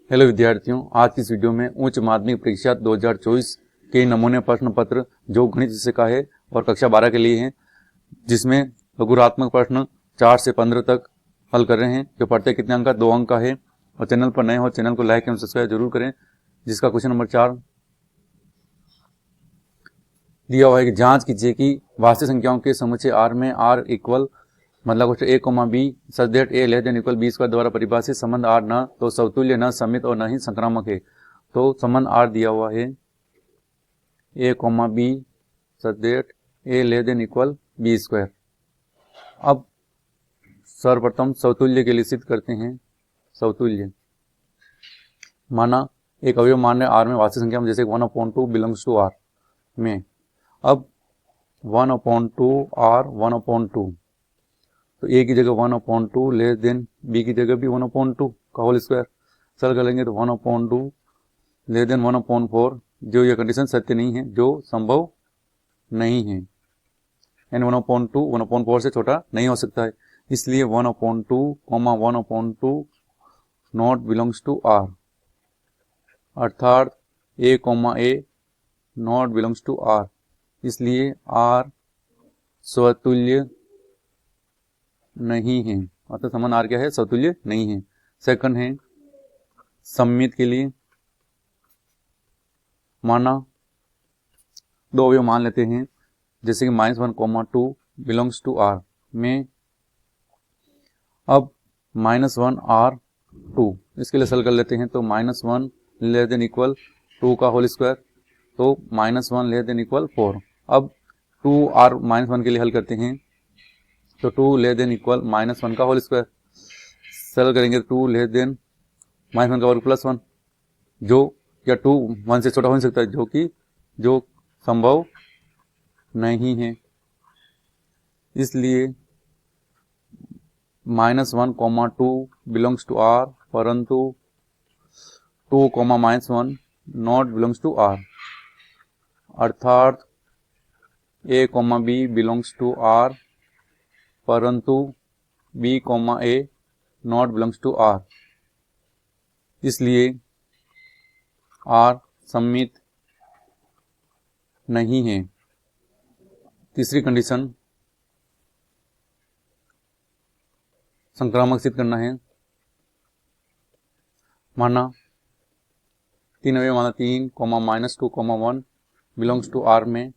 Hello विद्यार्थियों, आज की इस वीडियो में उच्च माध्यमिक परीक्षा 2024 के नमूने प्रश्न पत्र जो गणित विषय का है और कक्षा 12 के लिए है, जिसमें लघुरात्मक प्रश्न 4 से 15 तक हल कर रहे हैं। जो प्रत्येक कितने अंक का 2 अंक का है। और चैनल पर नए हो चैनल को लाइक एवं सब्सक्राइब जरूर करें। जिसका क्वेश्चन नंबर 4 दिया हुआ है कि जांच कीजिए कि वास्तविक संख्याओं के समुच्चय आर में आर इक्वल मतलब A comma B such that A less than equal B square द्वारा परिभाषित संबंध आर न तो समतुल्य, न समित और न ही संक्रामक है। तो संबंध आर दिया हुआ है a comma B such that A less than equal B square. अब सर्वप्रथम समतुल्य के लिए सिद्ध करते हैं। समतुल्य माना एक अवयव मान रहे आर में वास्तविक संख्या में, जैसे 1/2 बिलोंग्स टू आर में। अब 1/2 आर 1/2 तो ए की जगह 1/2 लेस देन बी की जगह भी 1/2 का होल स्क्वायर। सरल कर लेंगे तो 1/2 लेस देन 1/4, जो ये कंडीशन सत्य नहीं है, जो संभव नहीं है। यानी 1/2 1/4 से छोटा नहीं हो सकता है। इसलिए 1/2 1/2 नॉट बिलोंग्स टू आर, अर्थात ए नॉट बिलोंग्स टू आर। इसलिए आर स्वतुल्य नहीं है, अर्थात संबंध आर क्या है, समतुल्य नहीं है। सेकंड है सममित के लिए। माना दो अवयव मान लेते हैं, जैसे कि -1, 2 बिलोंग्स टू आर में। अब -1 आर 2 इसके लिए सरल कर लेते हैं तो -1 लेस देन इक्वल 2 का होल स्क्वायर, तो -1 लेस देन इक्वल 4। अब 2 आर -1 के लिए हल करते हैं तो 2 लेस देन इक्वल -1 का होल स्क्वायर। सरल करेंगे तो 2 लेस देन -1 का वर्ग प्लस 1, जो या 2 1 से छोटा हो नहीं सकता है, जो संभव नहीं है। इसलिए -1, 2 बिलोंग्स टू आर, परंतु 2, -1 नॉट बिलोंग्स टू आर, अर्थात a B belongs to R, परंतु b a not belongs to R. इसलिए आर सममित नहीं है। तीसरी कंडीशन संक्रामक सिद्ध करना है। माना 3 अवयव माना 3, -2, 1 बिलोंग्स टू आर में।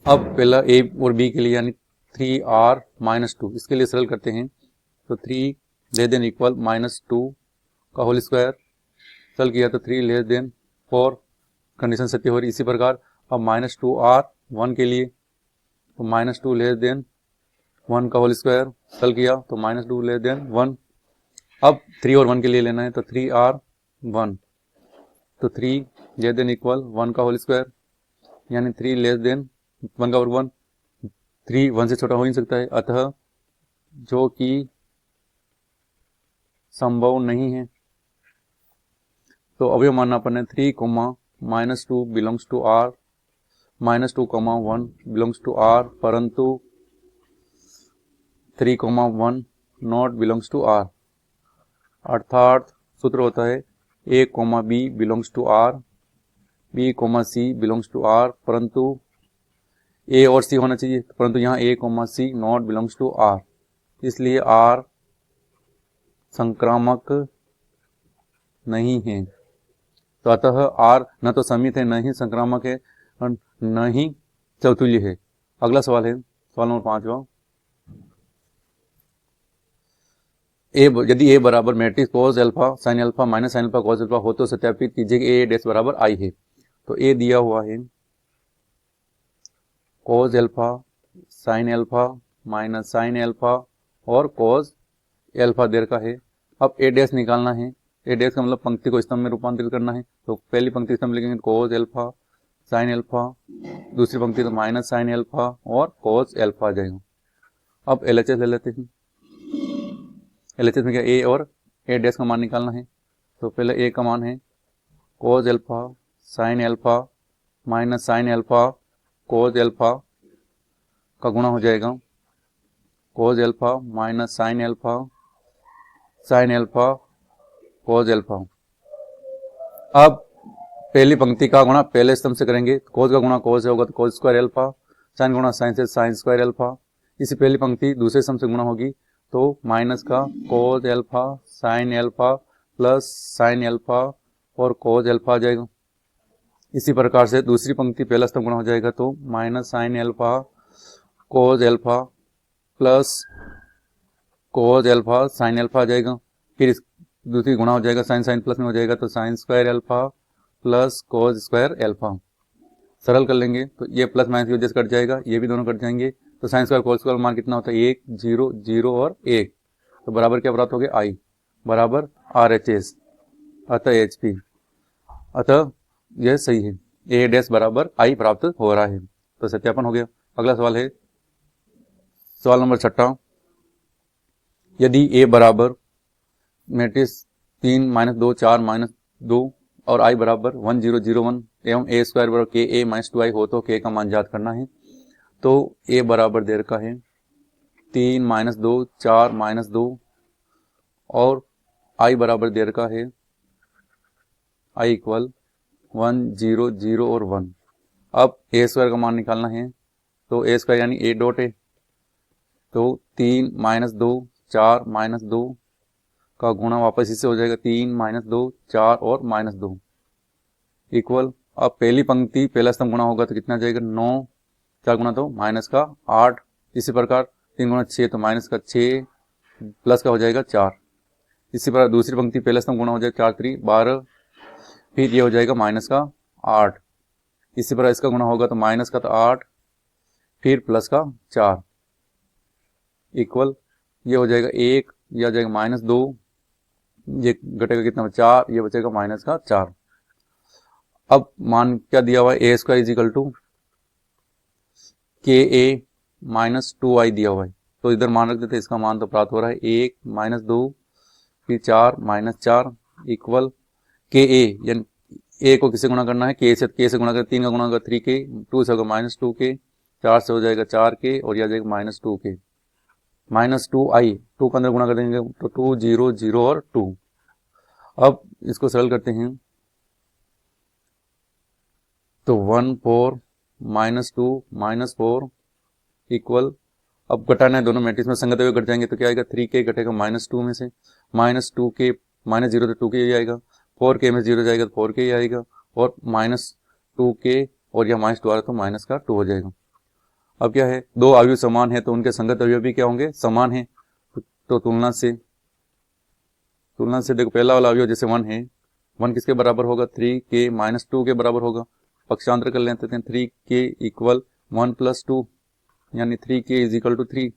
अब पहला ए और बी के लिए यानी 3r -2 इसके लिए सरल करते हैं तो 3 लेस देन इक्वल -2 का होल स्क्वायर। सरल किया तो 3 लेस देन 4, कंडीशन सत्य हो रही। इसी प्रकार अब -2r 1 के लिए तो -2 लेस देन 1 का होल स्क्वायर। सरल किया तो -2 लेस देन 1। अब 3 और 1 के लिए लेना है तो 3r 1 तो 3 लेस देन इक्वल 1 का होल स्क्वायर, यानी 3 लेस देन 1 का वर्ग 1। 3 1 से छोटा हो नहीं सकता है, अतः जो कि संभव नहीं है। तो अवयव मानना अपन ने 3, -2 belongs to R, -2, 1 belongs to R, परंतु 3, 1 नॉट बिलोंग्स टू आर। अर्थात सूत्र होता है A B belongs to R, B C belongs to R, परंतु ए और सी होना चाहिए, परंतु यहाँ A C not belongs to R. इसलिए आर संक्रामक नहीं है। तो अतः आर न तो समित है, न ही संक्रामक है, और न ही समतुल्य है। अगला सवाल है सवाल नंबर 5वां। यदि ए बराबर मैट्रिक्स cos अल्फा sin अल्फा minus sin alpha cos alpha हो तो सत्यापित कीजिए कि ए डैश बराबर आई है। तो ए दिया हुआ है cos अल्फा sin अल्फा माइनस sin अल्फा और cos अल्फा दे रखा है। अब ए डैश निकालना है। ए डैश का मतलब पंक्ति को स्तंभ में रूपांतरित करना है। तो पहली पंक्ति स्तंभ लिखेंगे cos अल्फा sin अल्फा, दूसरी पंक्ति तो माइनस sin अल्फा और cos अल्फा आ जाएगा। अब LHS ले लेते हैं। LHS में क्या ए और ए डैश का मान निकालना है। तो पहले ए का मान है cos अल्फा sin अल्फा minus sin alpha cos alpha का गुणा हो जाएगा cos alpha minus sin alpha cos alpha. अब पहली पंक्ति का गुणा पहले स्तंभ से करेंगे, कोज का गुणा कोज से होगा तो कोज स्क्वायर एल्फा, साइन गुणा साइन से साइन स्क्वायर एल्फा। इसी पहली पंक्ति दूसरे स्तंभ से गुणा होगी तो माइनस का cos alpha sine alpha plus sine alpha और कोज एल्फा आ जाएगा। इसी प्रकार से दूसरी पंक्ति पहला स्तंभ गुणा हो जाएगा तो माइनस साइन एल्फा कोज एल्फा प्लस कोज एल्फा साइन एल्फा आ जाएगा। फिर इस दूसरी गुणा हो जाएगा, साइन साइन प्लस में हो जाएगा तो sine square alpha plus cos square alpha. सरल कर लेंगे तो ये प्लस माइनस की वजह से कट जाएगा, ये भी दोनों कट जाएंगे तो साइन स्क्वायर कोज स्क्वायर मान कितना होता है 1 0 0 और 1, तो बराबर क्या प्राप्त हो गया आई बराबर RHS अतः HP। अतः यह सही है, A डैश बराबर आई प्राप्त हो रहा है। तो सत्यापन हो गया। अगला सवाल है सवाल नंबर 6। यदि A बराबर मैट्रिक्स 3 -2 4 -2 और I बराबर 1 0 0 1 एवं A स्क्वायर बराबर KA - 2I हो तो K का मान ज्ञात करना है। तो A बराबर दे रखा है 3 -2 4 -2 और I बराबर दे रखा है I इक्वल 1 0 0 और 1। अब A स्क्वायर का मान निकालना है तो A स्क्वायर यानी A डॉट है तो 3 -2 4 -2 का गुणा वापस इससे हो जाएगा 3 -2 4 और -2 इक्वल। अब पहली पंक्ति पहला स्तंभ गुणा होगा तो कितना जाएगा 9, 4 गुणा तो माइनस का 8। इसी प्रकार 3 गुणा 6 तो माइनस का 6 प्लस का हो जाएगा 4। इसी प्रकार दूसरी पंक्ति पहला स्तंभ गुणा हो जाएगा 4 3 12, फिर ये हो जाएगा माइनस का 8। इसी प्रकार इसका गुणा होगा तो माइनस का तो 8 फिर प्लस का 4 इक्वल ये हो जाएगा 1, यह हो जाएगा -2, ये घटेगा कितना 4, ये बचेगा माइनस का 4। अब मान क्या दिया हुआ है A square is equal to KA - 2I दिया हुआ है तो इधर मान रख देते, इसका मान तो प्राप्त हो रहा है 1 -2 फिर 4 -4 इक्वल KA यानी A को किससे गुणा करना है K से गुणा कर 3 का गुणा होगा 3K, 2 से होगा -2K, 4 से हो जाएगा 4K और यह जाएगा -2K -2I 2 का अंदर गुणा कर देंगे तो 2 0 0 और 2। अब इसको सरल करते हैं तो 1 4 -2 -4 इक्वल। अब घटाना है दोनों मैट्रिक्स में संगत हुए घट जाएंगे तो क्या आएगा 3K घटेगा -2 में से -2K -0 तो 2K ही आएगा, 4K में 0 जाएगा तो 4K ही आएगा और -2K और यह -2 आ रहा तो माइनस का 2 हो जाएगा। अब क्या है दो अवयव समान है तो उनके संगत अवयव भी क्या होंगे समान है। तो तुलना से देखो पहला वाला अवयव जैसे 1 है, 1 किसके बराबर होगा 3K -2 के बराबर होगा। पक्षांतर कर लेते हैं 3K इक्वल 1 + 2 यानी 3K इज इक्वल टू 3।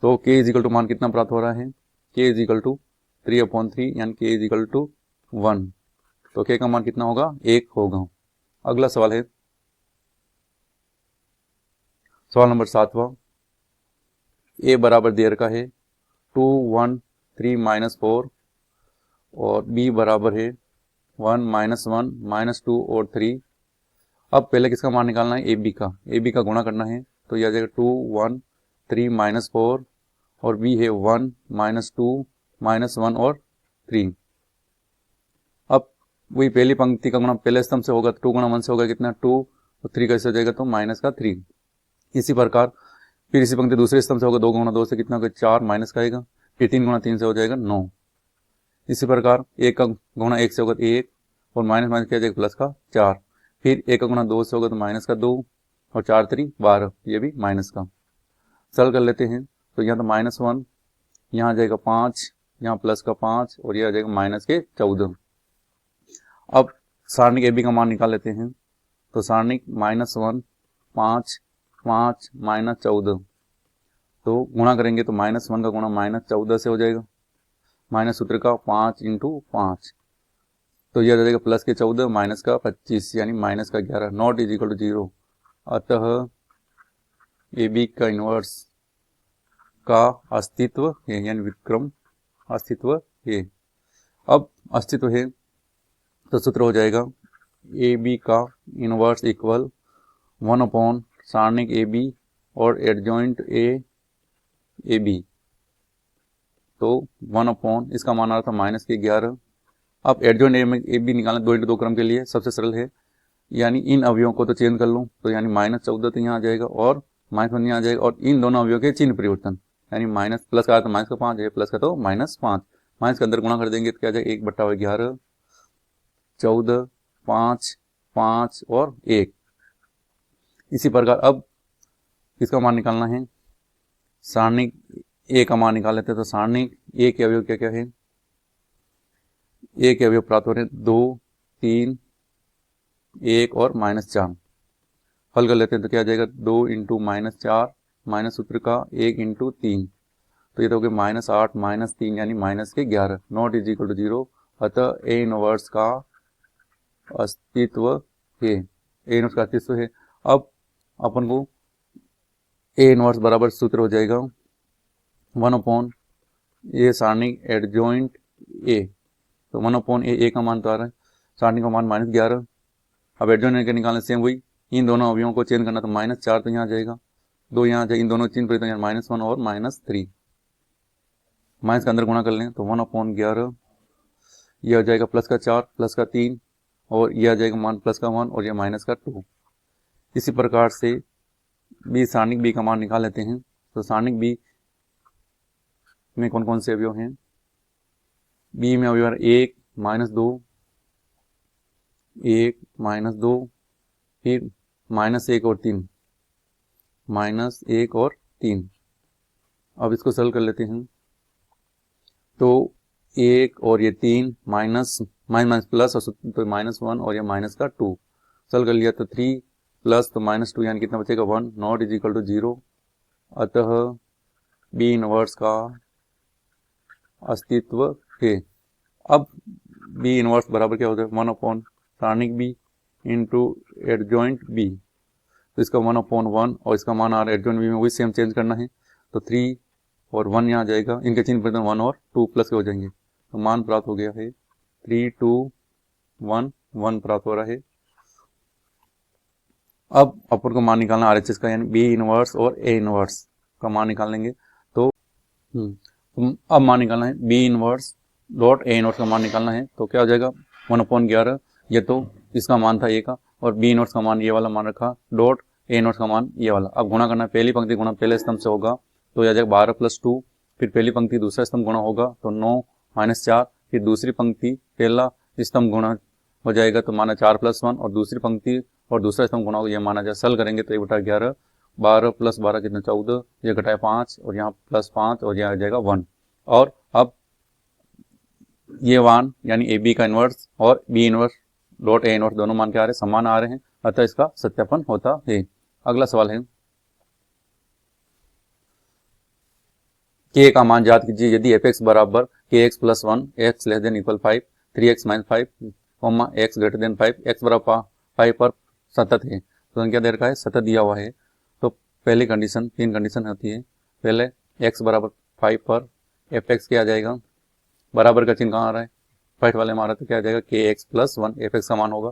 तो K इज इक्वल टू मान कितना प्राप्त हो रहा है K इज इक्वल टू 3/3 यानी K इज इक्वल टू 1। तो K का मान कितना होगा 1 होगा। अगला सवाल है सवाल नंबर 7वां। A बराबर दे रखा है 2 1 3 -4 और B बराबर है 1 -1 -2 और 3। अब पहले किसका मान निकालना है AB का गुणा करना है तो यह आ जाएगा 2 1 3 -4 और B है 1 -2 -1 और 3। अब वही पहली पंक्ति का गुणा पहले स्तंभ से होगा तो 2 गुणा 1 से होगा कितना 2 और 3 कैसे हो जाएगा तो माइनस का 3। इसी प्रकार फिर इसी पंक्ति दूसरे स्तंभ से होगा 2 गुणा 2 से कितना होगा 4 माइनस का आएगा, फिर 3 गुणा 3 से हो जाएगा 9। इसी प्रकार 1 का गुणा 1 से होगा 1 और माइनस माइनस क्या जाएगा प्लस का 4, फिर 1 का गुणा 2 से होगा तो माइनस का 2 और 4 3 12, ये भी माइनस का। सरल कर लेते हैं तो यहाँ तो -1, यहाँ आ जाएगा 5, यहाँ प्लस का 5 और ये आ जाएगा माइनस के 14। अब सारणिक AB का मान निकाल लेते हैं तो सारणिक -1 5 5 -14 तो गुणा करेंगे तो -1 का गुणा -14 से हो जाएगा, माइनस सूत्र का 5 × 5 तो यह आ जाएगा प्लस के 14 माइनस का 25 यानी माइनस का 11 नॉट इज इक्वल टू 0। अतः AB का इनवर्स का अस्तित्व है यानी विक्रम अस्तित्व है। अब अस्तित्व है तो सूत्र हो जाएगा AB का इनवर्स इक्वल 1 सारणिक AB और एडजॉइंट AB तो 1/, इसका मान आ रहा था -11। अब एडजॉइंट ए में ए भी निकालना 2 × 2 क्रम के लिए सबसे सरल है, यानी इन अवयवों को तो चेंज कर लूँ, तो यानी -14 तो यहाँ आ जाएगा और -1 यहाँ आ जाएगा, और इन दोनों अवयवों के चिन्ह परिवर्तन, यानी माइनस प्लस का तो -5 है, प्लस का तो -5, माइनस के अंदर गुणा कर देंगे तो क्या आ जाएगा 1/11, 14, 5, 5 और 1। इसी प्रकार अब इसका मान निकालना है, सारणिक ए का मान निकाल लेते हैं। तो सारणिक ए के अवयव क्या क्या है, ए के अवयव प्राप्त हो रहे हैं 2, 3, 1 और -4। हल कर लेते हैं तो क्या आ जाएगा 2 × -4 माइनस सूत्र का 1 × 3, तो ये तो हो गया -8 -3 यानी -11, नॉट इज इक्वल टू 0। अतः ए इनवर्स का अस्तित्व है, ए इनवर्स का अस्तित्व है। अब अपन को ए इनवर्स बराबर सूत्र हो जाएगा 1/, ये सारणिक एडजॉइंट ए, तो 1/, ए का मान तो आ रहा है, सारणिक का मान -11। अब एडजॉइंट के निकालने सेम वही, इन दोनों अवयवों को चेंज करना, तो -4 तो यहाँ आ जाएगा, 2 यहाँ आ जाएगा, इन दोनों चिन्ह पर तो -1 और -3, माइनस के अंदर गुणा कर लें तो 1/11, यह आ जाएगा प्लस का 4 प्लस का 3, और यह आ जाएगा मान प्लस का 1 और यह माइनस का 2। इसी प्रकार से बी सारणिक बी का मान निकाल लेते हैं। तो सारणिक बी में कौन कौन से अवयव हैं, बी में अवयव 1 -2, 1 -2, फिर -1 और 3, -1 और 3। अब इसको सरल कर लेते हैं, तो 1 और ये 3 माइनस प्लस और तो -1 और ये माइनस का 2, सरल कर लिया तो 3 प्लस तो -2 यानी कितना बचेगा 1, नॉट इज इक्वल टू 0। अतः बी इनवर्स का अस्तित्व है। अब बी इनवर्स बराबर क्या होता है 1/, सारणिक बी इंटू एडजॉइंट बी, तो इसका 1/1 और इसका मान आ रहा है एडजॉइंट बी में वही सेम चेंज करना है, तो 3 और 1 यहाँ आ जाएगा, इनके चिन्ह परिवर्तन 1 और 2 प्लस के हो जाएंगे, तो मान प्राप्त हो गया है 3, 2, 1, 1 प्राप्त हो रहा है। अब अपन को मान निकालना RHS का, यानी बी इनवर्स और ए इनवर्स का मान निकाल लेंगे। तो अब मान निकालना है B inverse dot A inverse का मान निकालना है, तो क्या हो जाएगा 1/11, ये तो इसका मान था ए का, और बी इनवर्स का मान ये वाला मान रखा, डॉट ए इनवर्स का मान ये वाला। अब गुणा करना है, पहली पंक्ति गुणा पहले स्तंभ से होगा, तो यह आ जाएगा 12 + 2, फिर पहली पंक्ति दूसरा स्तंभ गुणा होगा तो 9 - 4, फिर दूसरी पंक्ति पहला स्तंभ गुणा हो जाएगा तो माना 4 + 1, और दूसरी पंक्ति और दूसरा स्तंभ गुणा होगा, यह माना जाए, सल करेंगे तो 1/11, 12 + 12 कितना 14, यह घटाए 5 और यहाँ +5 और यह आ जाएगा 1। और अब ये मान यानी ए बी का इनवर्स और B inverse dot A inverse दोनों मान के आ रहे हैं, समान आ रहे हैं, अतः इसका सत्यापन होता है। अगला सवाल है, के का मान ज्ञात कीजिए यदि f(x) बराबर kx + 1 x <= 5 3x - 5, x > 5 x बराबर 5 पर सतत है। तो क्या दे रखा है, सतत दिया हुआ है। तो पहली कंडीशन, 3 कंडीशन होती है। पहले x बराबर 5 पर f(x) क्या आ जाएगा, बराबर का चिन्ह कहाँ आ रहा है, फाइट वाले में आ रहा है, तो क्या आ जाएगा kx + 1 f(x) का मान होगा।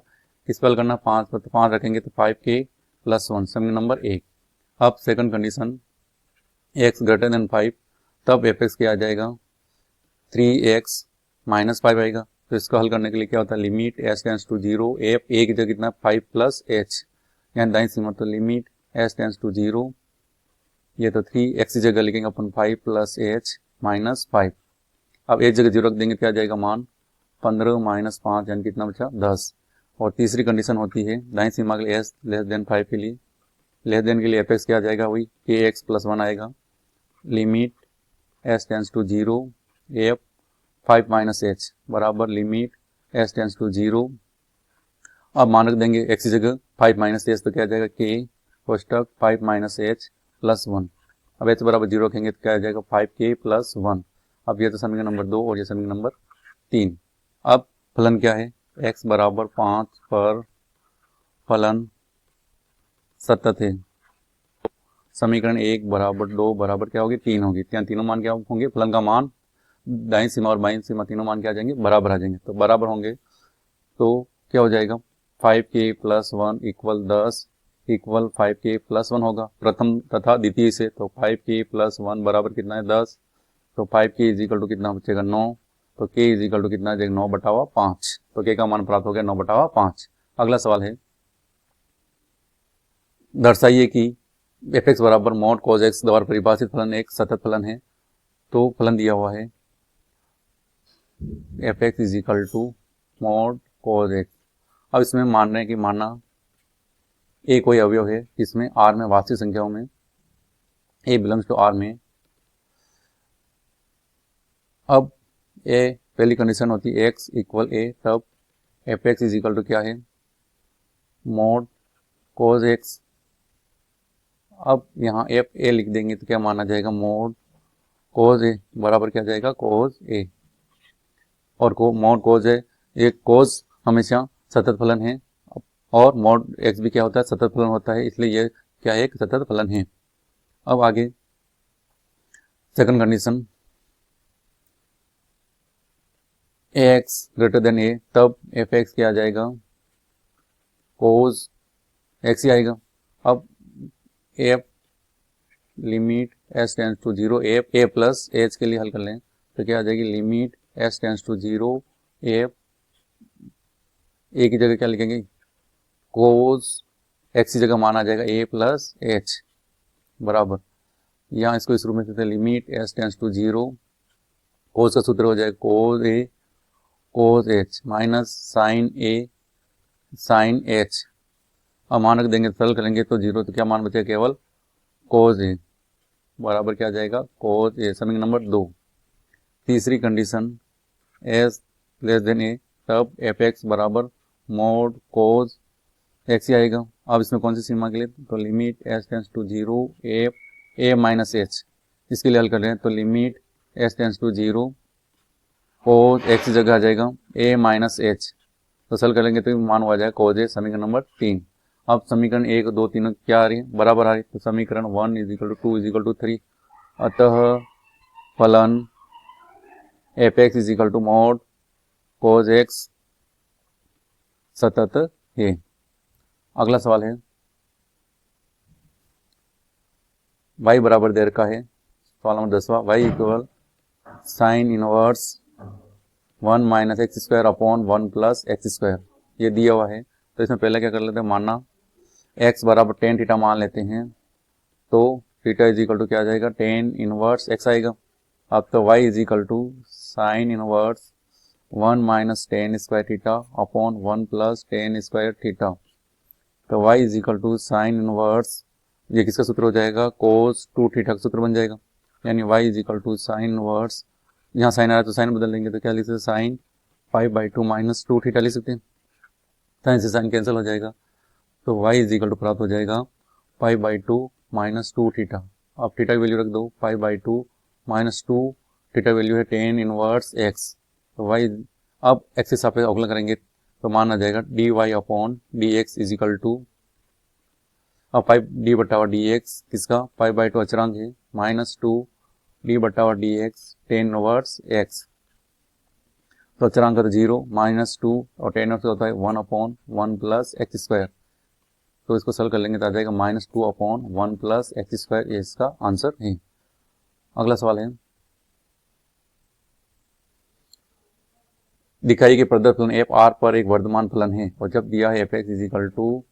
किस पर करना, 5 पर, तो 5 रखेंगे तो 5k + 1, समीकरण नंबर 1। अब सेकंड कंडीशन, x > 5, तब f(x) क्या आ जाएगा 3x - 5 आएगा। तो इसको हल करने के लिए क्या होता है, limit s tends to 0, f a की जगह कितना 5 + h, यहाँ दाईं सीमा, तो लिमिट s टेंड्स टू 0, ये तो 3x की जगह लिखेंगे अपन 5 + h - 5। अब एक जगह 0 रख देंगे, क्या आ जाएगा मान 15 - 5 यानी कितना बचा 10। और तीसरी कंडीशन होती है दाईं सीमा के लिए s < 5 के लिए, लेस देन के लिए f(x) क्या आ जाएगा, वही kx + 1 आएगा, limit s tends to 0, f 5 - h बराबर लिमिट s टेंड्स टू 0। अब मान रख देंगे x की जगह 5 - h, तो क्या आ जाएगा k कोष्टक 5 - h + 1। अब h बराबर 0 रखेंगे तो क्या आ जाएगा 5k + 1। अब ये तो समीकरण नंबर 2 और ये समीकरण नंबर 3। अब फलन क्या है, x बराबर 5 पर फलन सतत है। समीकरण 1 बराबर 2 बराबर क्या होगी 3 होगी, यहाँ तीनों मान क्या होंगे, फलन का मान दाईं सीमा और बाईं सीमा तीनों मान क्या आ जाएंगे, बराबर आ जाएंगे। तो बराबर होंगे तो क्या हो जाएगा 5k + 1 = 10 = 5k + 1 होगा प्रथम तथा द्वितीय से, तो 5k + 1 बराबर कितना है 10, तो 5k इज इक्वल टू कितना बचेगा 9, तो k इज इक्वल टू कितना आ जाएगा 9/5, तो k का मान प्राप्त हो गया 9/5। अगला सवाल है, दर्शाइए कि fx बराबर मॉड cos x द्वारा परिभाषित फलन एक सतत फलन है। तो फलन दिया हुआ है fx is equal to mod cos x। अब इसमें मान रहे हैं कि माना a कोई अवयव है जिसमें r में वास्तविक संख्याओं में a बिलोंग्स टू r में। अब a पहली कंडीशन होती है x इक्वल a, तब fx इज इक्वल टू क्या है मॉड cos x। अब यहाँ f a लिख देंगे तो क्या माना जाएगा मॉड cos a बराबर क्या जाएगा cos a, और मॉड cos a, ये cos हमेशा सतत फलन है और मॉड x भी क्या होता है सतत फलन होता है, इसलिए ये क्या है एक सतत फलन है। अब आगे second condition ax greater than a, तब fx क्या आ जाएगा cos x ही आएगा। अब f limit s tends to 0 f a plus h के लिए हल कर लें तो क्या आ जाएगी limit s tends to 0 f a की जगह क्या लिखेंगे cos x की जगह मान आ जाएगा a प्लस h बराबर, यहाँ इसको इस रूप में कहते हैं limit s tends to 0, cos का सूत्र हो जाएगा cos a cos h minus sine a sine h। अब मान रख देंगे सरल करेंगे तो 0, तो क्या मान बचेगा केवल cos a बराबर क्या आ जाएगा cos a। समीकरण नंबर 2। तीसरी condition s less than a, तब fx बराबर मॉड cos x ही आएगा। अब इसमें कौन सी सीमा के लिए, तो limit s tends to 0 f a minus h, इसके लिए हल कर रहे हैं तो limit s tends to 0 cos x की जगह आ जाएगा a माइनस h, तो सरल करेंगे तो मान हुआ जाएगा cos a। समीकरण नंबर 3। अब समीकरण 1 2 3 क्या आ रही है बराबर आ रही है, तो समीकरण 1 is equal to 2 is equal to 3, अतः फलन fx is equal to mod cos x सतत है। अगला सवाल है y बराबर दे रखा है, सवाल नंबर 10वां, y equal sine inverse 1 minus x square upon 1 plus x square, ये दिया हुआ है। तो इसमें पहले क्या कर लेते हैं, माना x बराबर टेन थीटा मान लेते हैं, तो थीटा इज इक्वल टू क्या आ जाएगा टेन इनवर्स x आएगा। अब तो y is equal to sine inverse 1 minus tan square theta upon 1 plus tan square theta, तो y is equal to sine inverse, ये किसका सूत्र हो जाएगा कोस 2 थीटा का सूत्र बन जाएगा, यानी y is equal to sine inverse, यहाँ साइन आ रहा है तो साइन बदल लेंगे तो क्या लिख सकते हैं साइन 5/2 माइनस 2 थीटा लिख सकते हैं, साइन से साइन कैंसिल हो जाएगा, तो y इज इक्वल टू प्राप्त हो जाएगा 5/2 माइनस 2 थीटा। अब थीटा की वैल्यू रख दो 5/2 माइनस 2, थीटा वैल्यू है टेन इनवर्स x, तो y अब x के सापेक्ष अवकलन करेंगे तो मान आ जाएगा dy upon dx is equal to, अब 5d/dx किसका 5/2 अचरांक है minus 2 d/dx tan inverse x, तो अचरांक का तो 0 माइनस 2 और टेन इनवर्स होता है 1 अपॉन 1 प्लस एक्स स्क्वायर, तो इसको सॉल्व कर लेंगे तो आ जाएगा minus 2 upon 1 plus x square, ये इसका आंसर है। अगला सवाल है, दिखाइए कि प्रदत्त फलन एफ आर पर एक वर्धमान फलन है और जब दिया है F X is equal to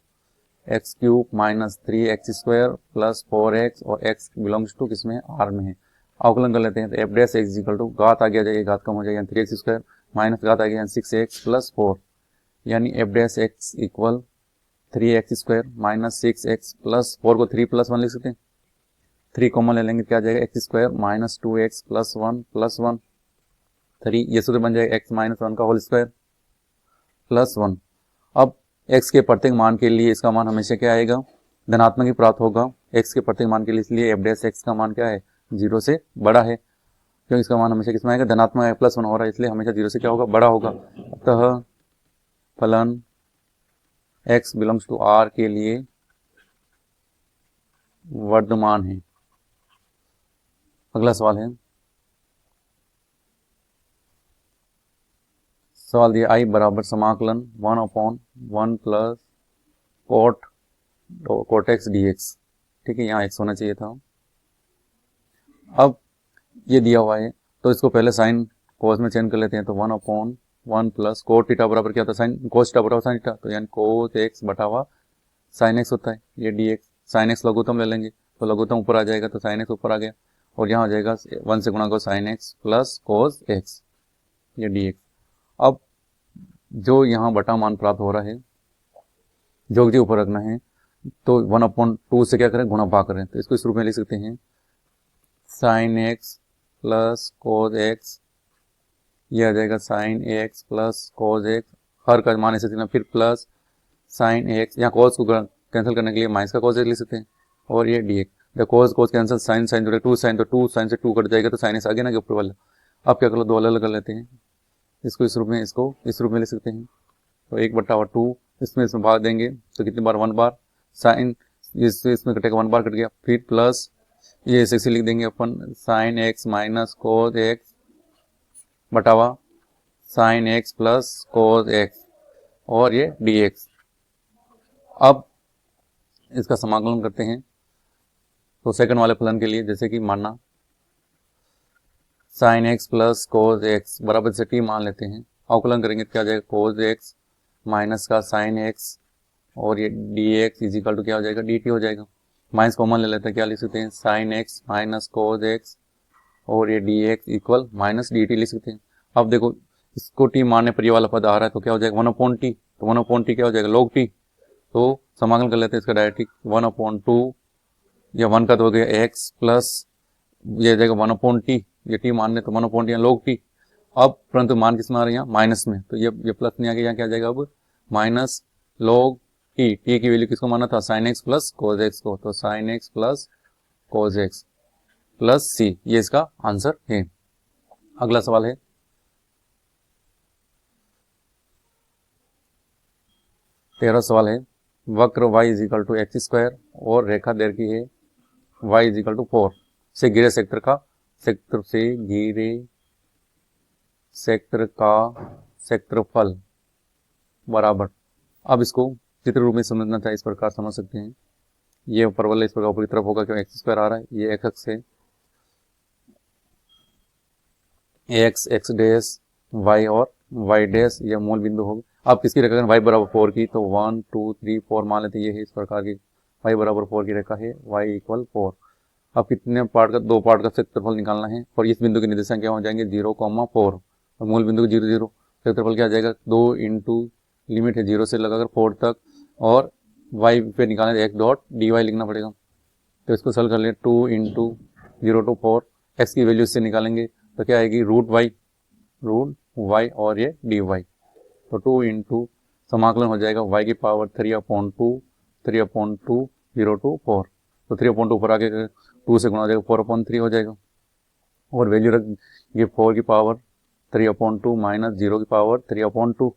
X cube minus 3x square plus 4x और x बिलोंग्स टू किसमें आर में है। अवकलन कर लेते हैं तो F dash X equal to घात आ गया घात कम हो जाएगा 3x स्क्वायर माइनस घात आ गया 6x प्लस 4, यानी F dash X equal 3x square minus 6x plus 4 को 3 प्लस 1 लिख सकते हैं, 3 कॉमन ले लेंगे क्या आ जाएगा x square minus 2x plus 1 plus 1 3, ये सूत्र बन जाएगा x माइनस 1 का होल स्क्वायर प्लस 1। अब x के प्रत्येक मान के लिए इसका मान हमेशा क्या आएगा धनात्मक ही प्राप्त होगा x के प्रत्येक मान के लिए, इसलिए एफ डैश एक्स का मान क्या है 0 से बड़ा है, क्योंकि इसका मान हमेशा किसमें आएगा धनात्मक है, प्लस 1 हो रहा है इसलिए हमेशा 0 से क्या होगा बड़ा होगा, अतः फलन x बिलोंग्स टू r के लिए वर्धमान है। अगला सवाल है, सवाल दिया आई बराबर समाकलन 1 upon 1 plus cot x D x, ठीक है यहाँ x होना चाहिए था। अब ये दिया हुआ है तो इसको पहले साइन कोस में चेंज कर लेते हैं। तो 1/1 प्लस कोट थीटा बराबर क्या होता है, साइन कोस थीटा बराबर साइन थीटा, तो यानी कोस एक्स बटा हुआ साइन एक्स होता है। ये डी एक्स, साइन एक्स लघुत्तम ले लेंगे तो लघुत्तम ऊपर आ जाएगा, तो साइन एक्स ऊपर आ गया और यहाँ हो जाएगा 1 से गुणा को sign x plus cos x, ये डी एक्स। अब जो यहाँ बटा मान प्राप्त हो रहा है जो जी ऊपर रखना है, तो 1/2 से क्या करें, गुणा भाग करें। तो इसको इस रूप में लिख सकते हैं sine x plus cos x, ये आ जाएगा sine x plus cos x, हर का मान ऐसे देना, फिर प्लस साइन एक्स, यहाँ कोस को कैंसिल करने के लिए माइनस का कोस एक्स लिख सकते हैं, और ये डी एक्स। जब कोस कोस कैंसिल, साइन साइन जोड़े 2 साइन, तो 2 साइन से 2 कट जाएगा, तो साइन एक्स आगे ना के ऊपर वाला। अब क्या कर लो, दो अलग अलग कर लेते हैं, इसको इस रूप में, इसको इस रूप में लिख सकते हैं। तो 1/2 इसमें भाग देंगे तो कितनी बार, 1 बार, साइन इसमें कटेगा 1 बार कट गया, फिर प्लस ये ऐसे लिख देंगे अपन sine x minus cos x बटावा sine x plus cos x, और ये डी एक्स। अब इसका समाकलन करते हैं। तो सेकंड वाले फलन के लिए जैसे कि मानना sign x plus cos x बराबर से टी मान लेते हैं, अवकलन करेंगे तो क्या हो जाएगा, कोस एक्स माइनस का साइन एक्स, और ये D X is equal to क्या हो जाएगा, डी टी हो जाएगा। माइनस कॉमन ले लेते हैं, क्या लिख सकते हैं, sine x minus cos x, और ये D x equal minus D T लिख सकते हैं। अब देखो इसको टी मानने पर ये वाला पद आ रहा है, तो क्या हो जाएगा 1/t, तो 1/t क्या हो जाएगा, log t। तो समाकलन कर लेते हैं इसका डायरेक्ट, 1/2 या 1 का तो हो गया x प्लस ये हो जाएगा 1/t, ये t मान ले तो 1/t या log t। अब परंतु मान किस में आ रहा है, यहाँ माइनस में, तो ये प्लस नहीं आ गया, यहाँ क्या आ जाएगा अब माइनस log t, t की वैल्यू किसको माना था, sine x plus cos x को, तो sine x plus cos x plus c, ये इसका आंसर है। अगला सवाल है 13 सवाल है, वक्र y is equal to X square और रेखा दैर्घ्य की है y इज इक्वल टू 4 से घिरे सेक्टर का क्षेत्रफल बराबर। अब इसको चित्र रूप में समझना चाहिए, इस प्रकार समझ सकते हैं। ये परवल इस प्रकार ऊपरी तरफ होगा, क्यों एक्स स्क्वायर आ रहा है, ये एक्स अक्ष है, एक्स एक्स डैश वाई और वाई डैश यह मूल बिंदु होगा। अब किसकी रेखा y बराबर 4 की, तो 1 2 3 4 मान लेते हैं, ये है इस प्रकार की y बराबर 4 की रेखा है, y इक्वल 4। अब कितने पार्ट का, 2 पार्ट का क्षेत्रफल निकालना है, और इस बिंदु के निर्देशांक क्या हो जाएंगे 0,4, और मूल बिंदु 0 0, क्षेत्रफल क्या आ जाएगा 2 इंटू लिमिट है 0 से लगाकर 4 तक, और y पे निकालना है 1 डॉट dy लिखना पड़ेगा। तो इसको सॉल्व कर ले, 2 इंटू 0 to 4, x की वैल्यू इससे निकालेंगे तो क्या आएगी रूट y और ये dy। तो 2 इंटू समाकलन हो जाएगा y की पावर 3/2 0 to 4, तो 3/2 ऊपर आके 2 से गुणा हो जाएगा 4/3 हो जाएगा, और वैल्यू रख ये 4 की पावर 3/2 माइनस 0 की पावर 3/2,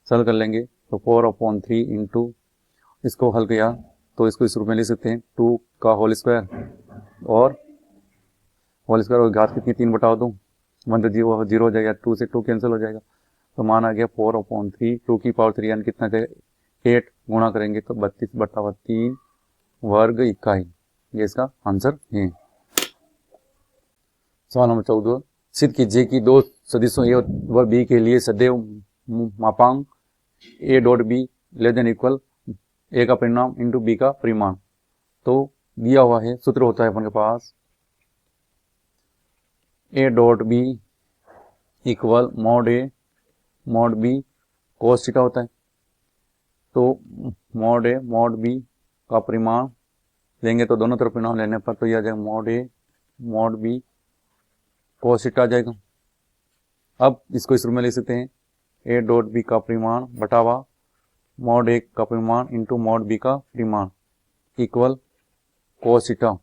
सॉल्व कर लेंगे तो 4/3 इंटू, इसको हल किया तो इसको इस रूप में लिख सकते हैं 2 का होल स्क्वायर, और होल स्क्वायर और घात कितनी 3/2, 1 तो 0 हो जाएगा, 2 से 2 कैंसिल हो जाएगा, तो मान आ गया 4/3, 2 की पावर 3 यानी कितना जाएगा 8, गुणा करेंगे तो 32/3 वर्ग इकाई, ये इसका आंसर है। सवाल नंबर 14, सिद्ध कीजिए कि दो सदिशों ए व बी के लिए सदैव मापांक a dot b less than equal a का परिमाण इंटू बी का परिमाण। तो दिया हुआ है, सूत्र होता है अपन के पास a dot b equal mod a mod b cos theta होता है। तो मॉड ए मॉड बी का परिमाण लेंगे तो दोनों तरफ परिमाण लेने पर तो यह आ जाएगा mod a mod b cos theta आ जाएगा। अब इसको इस रूप में लिख सकते हैं ए डॉट बी का परिमाण बटावा मॉड ए का परिमाण इंटू मॉड बी का परिमाण इक्वल कोस थीटा।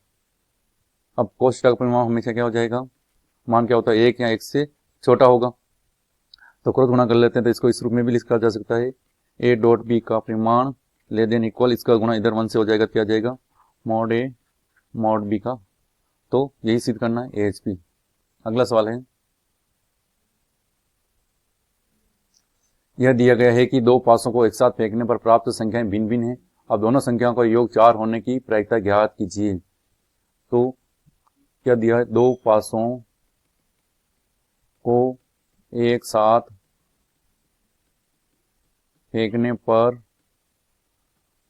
अब कोस थीटा का परिमाण हमेशा क्या हो जाएगा, मान क्या होता है 1 या 1 से छोटा होगा, तो क्रॉस गुणा कर लेते हैं, तो इसको इस रूप में भी लिखा जा सकता है ए डॉट बी का परिमाण ले देन इक्वल, इसका गुणा इधर 1 से हो जाएगा, क्या जाएगा मॉड ए मॉड बी का। तो यही सिद्ध करना है AHP। अगला सवाल है, यह दिया गया है कि दो पासों को एक साथ फेंकने पर प्राप्त संख्याएं भिन्न भिन्न हैं। अब दोनों संख्याओं का योग 4 होने की प्रायिकता ज्ञात कीजिए। तो क्या दिया है, दो पासों एक साथ फेंकने पर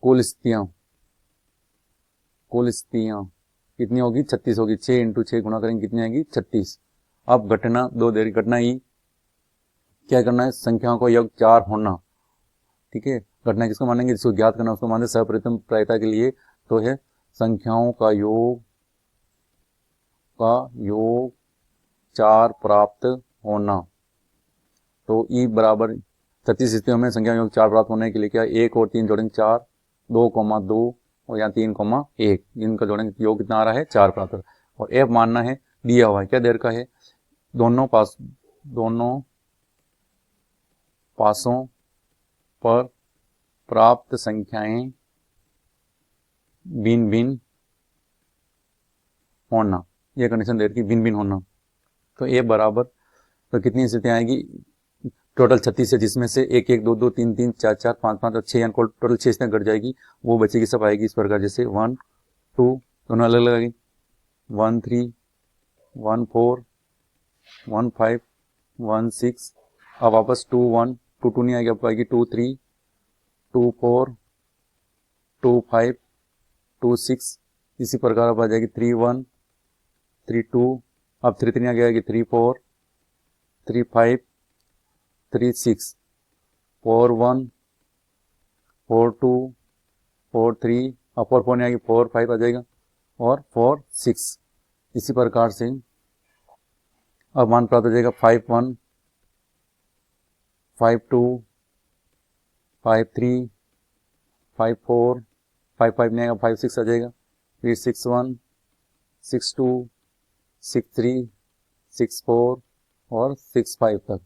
कुल स्थितियां कितनी होगी? 36 होगी। 6 इंटू 6 गुणा करेंगे कितनी आएगी? 36। अब घटना दो देरी घटना ई क्या करना है? संख्याओं को योग 4 होना। ठीक है, घटना किसको मानेंगे? जिसको ज्ञात करना उसको मानेंगे सर्वप्रथम प्रायिकता के लिए, तो है संख्याओं का योग 4 प्राप्त होना। तो ई बराबर 36 स्थितियों में संख्या योग 4 प्राप्त होने के लिए क्या 1 और 3 जोड़ेंगे 4, 2,2 और यहाँ 3,1, इनका जोड़ेंगे योग कितना आ रहा है? 4 प्राप्त हो रहा है। और एफ मानना है, दिया हुआ है क्या देर का है? दोनों पासों पर प्राप्त संख्याएं भिन्न भिन्न होना, यह कंडीशन देर की भिन्न भिन्न होना। तो ए बराबर, तो कितनी स्थितियां आएगी? टोटल 36 है, जिसमें से 1 1 2 2 3 3 4 4 5 5 और 6 यानी टोटल 6 स्थितियां घट जाएगी। वो बचेगी सब आएगी इस प्रकार, जैसे 1 2 दोनों अलग अलग आएगी, 1 3 1 4 1 5 1 6। अब वापस 2 1 2 2 नहीं आएगी, अब आएगी 2 3 2 4 2 5 2 6। इसी प्रकार अब आ जाएगी 3 1 3 2, अब 3 3 आगे आएगी 3 4 3 5 3 6 4 1 4 2 4 3, अब 4 4 नहीं आएगी 4 5 आ जाएगा और 4 6। इसी प्रकार से अब मान प्राप्त हो जाएगा 5 1 5 2 5 3 5 4 5 5 नहीं आएगा 5 6 आ जाएगा, फिर 6 1 6 2 6 3 6 4 और 6 5 तक।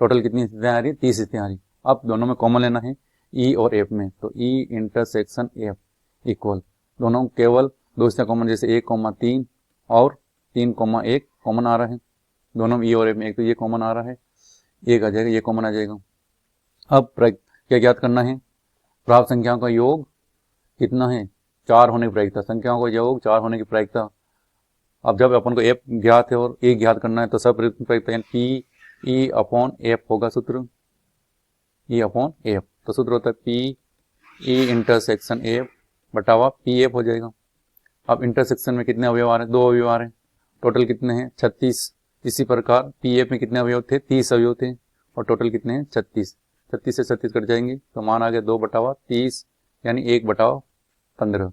टोटल कितनी स्थितियां आ रही है? 30 स्थितियां आ रही। अब दोनों में कॉमन लेना है ई और एफ में, तो ई इंटरसेक्शन एफ इक्वल, दोनों केवल दो स्थितियां कॉमन, जैसे 1,3 और 3,1 कॉमन आ रहा है दोनों में ई और एफ में। एक तो ये कॉमन आ रहा है, एक आ जाएगा, ये कॉमन आ जाएगा। अब क्या ज्ञात करना है? प्राप्त संख्याओं का योग कितना है? 4 होने की प्रायिकता, संख्याओं का योग 4 होने की प्रायिकता। अब जब अपन को एफ ज्ञात है और ए ज्ञात करना है, तो सब प्रायिकता पी ई अपॉन एफ होगा सूत्र, ई अपॉन एफ। तो सूत्र होता है पी ई इंटरसेक्शन एफ बटा हुआ पी एफ हो जाएगा। अब इंटरसेक्शन में कितने अवयव आ रहे हैं? 2 अवयव आ रहे हैं, टोटल कितने हैं? 36। इसी प्रकार पी एफ में कितने अवयव थे? 30 अवयव थे, और टोटल कितने हैं? 36। 36 से 36 कट जाएंगे, तो मान आ गया 2 बटा हुआ 30 यानी 1 बटा 15।